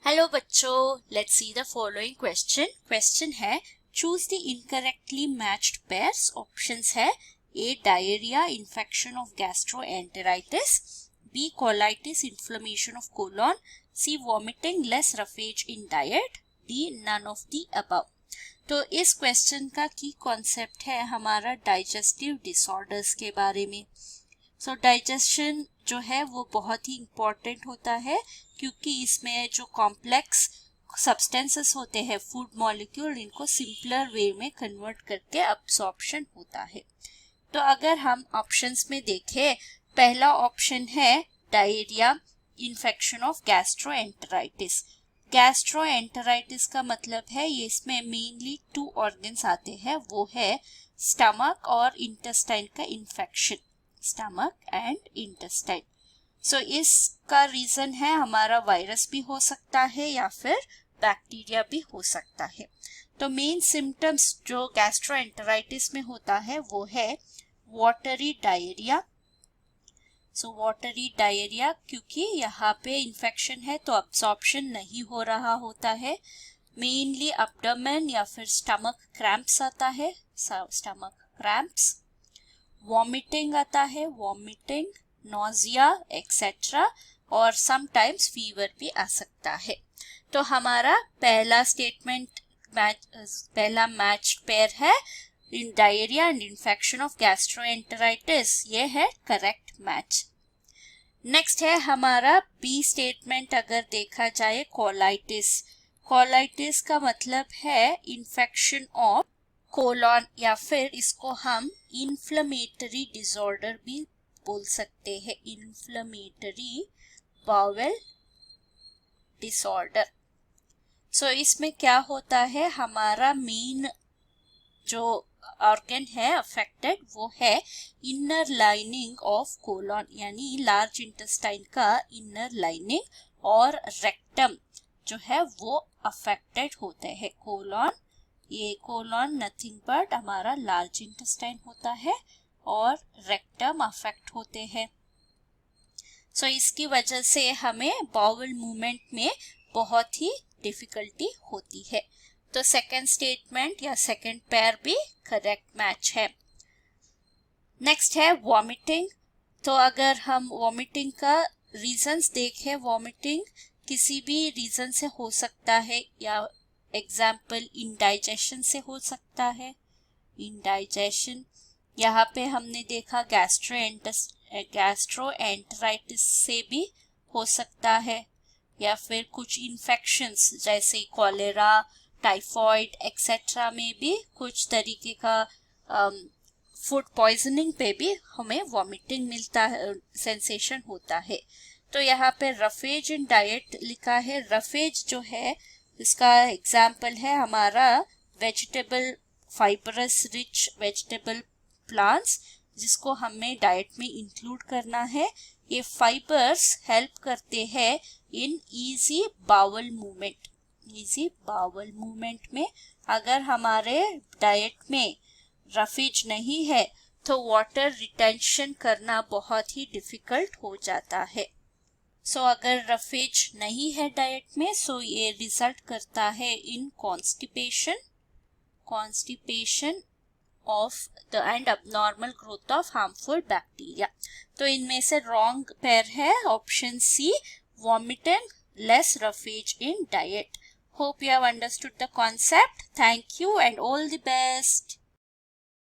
Hello बच्चों, let's see the following question है choose the incorrectly matched pairs. Options है A diarrhoea infection of gastroenteritis, B colitis inflammation of colon, C vomiting less roughage in diet, D none of the above. तो इस question का की concept है हमारा digestive disorders के बारे में। डाइजेशन जो है वो बहुत ही इम्पोर्टेंट होता है क्योंकि इसमें जो कॉम्प्लेक्स सब्सटेंसेस होते हैं फूड मॉलिक्यूल, इनको सिंपलर वे में कन्वर्ट करके अब्सॉर्प्शन होता है। तो अगर हम ऑप्शंस में देखें, पहला ऑप्शन है diarrhoea infection of gastroenteritis. Gastroenteritis का मतलब है ये इसमें मेनली 2 ऑर्गन्स आते हैं, वो है स्टमक और इंटेस्टाइन का इन्फेक्शन, स्टमक एंड इंटेस्टाइन। इसका रीजन है हमारा वायरस भी हो सकता है या फिर बैक्टीरिया भी हो सकता है। तो मेन सिम्टम्स जो गैस्ट्रोएंटेराइटिस में होता है वो है वाटरी डायरिया। वाटरी डायरिया क्योंकि यहाँ पे इन्फेक्शन है तो अब्सॉर्प्शन नहीं हो रहा होता है। मेनली एब्डोमेन या फिर स्टमक क्रैम्प्स आता है, स्टमक क्रैम्प्स। वॉमिटिंग आता है, वॉमिटिंग, नोजिया एक्सेट्रा, और समटाइम्स फीवर भी आ सकता है। तो हमारा पहला स्टेटमेंट पहला मैच पेयर है in diarrhoea and infection of gastroenteritis, ये है करेक्ट मैच। नेक्स्ट है हमारा बी स्टेटमेंट। अगर देखा जाए कोलाइटिस, कोलाइटिस का मतलब है इन्फेक्शन ऑफ कोलन या फिर इसको हम इन्फ्लेमेटरी डिसऑर्डर भी बोल सकते हैं, इन्फ्लेमेटरी बाउल डिसऑर्डर। इसमें क्या होता है, हमारा मेन जो ऑर्गन है अफेक्टेड वो है इनर लाइनिंग ऑफ कोलन, यानी लार्ज इंटेस्टाइन का इनर लाइनिंग, और रेक्टम जो है वो अफेक्टेड होते हैं। कोलन, ये कोलन नथिंग बट हमारा लार्ज इंटेस्टाइन होता है और रेक्टम अफेक्ट होते हैं। इसकी वजह से हमें बाउल मूवमेंट में बहुत ही डिफिकल्टी होती है। तो सेकंड स्टेटमेंट या सेकंड पेयर भी करेक्ट मैच है। नेक्स्ट है वॉमिटिंग। तो अगर हम वॉमिटिंग का रीजंस देखें, वॉमिटिंग किसी भी रीजन से हो सकता है, या एग्जाम्पल इंडाइजेशन से हो सकता है, इंडाइजेशन। यहाँ पे हमने देखा गैस्ट्रोएंटेराइटिस से भी हो सकता है, या फिर कुछ इन्फेक्शंस जैसे कॉलेरा, टाइफॉइड एक्सेट्रा में भी कुछ तरीके का फूड पॉइजनिंग पे भी हमें वॉमिटिंग मिलता है, सेंसेशन होता है। तो यहाँ पे रफेज इन डाइट लिखा है। रफेज जो है इसका एग्जाम्पल है हमारा vegetable, fibrous rich vegetable plants, जिसको हमें डाइट में इंक्लूड करना है। ये फाइबर्स हेल्प करते हैं in easy bowel movement. Easy bowel movement में अगर हमारे डाइट में रफेज नहीं है तो वाटर रिटेंशन करना बहुत ही डिफिकल्ट हो जाता है। अगर रफेज नहीं है डाइट में, ये रिजल्ट करता है in constipation of the and abnormal growth of harmful bacteria. तो इनमें से रॉन्ग पेयर है option C, vomiting less roughage in diet. Hope you have understood the concept. Thank you and all the best.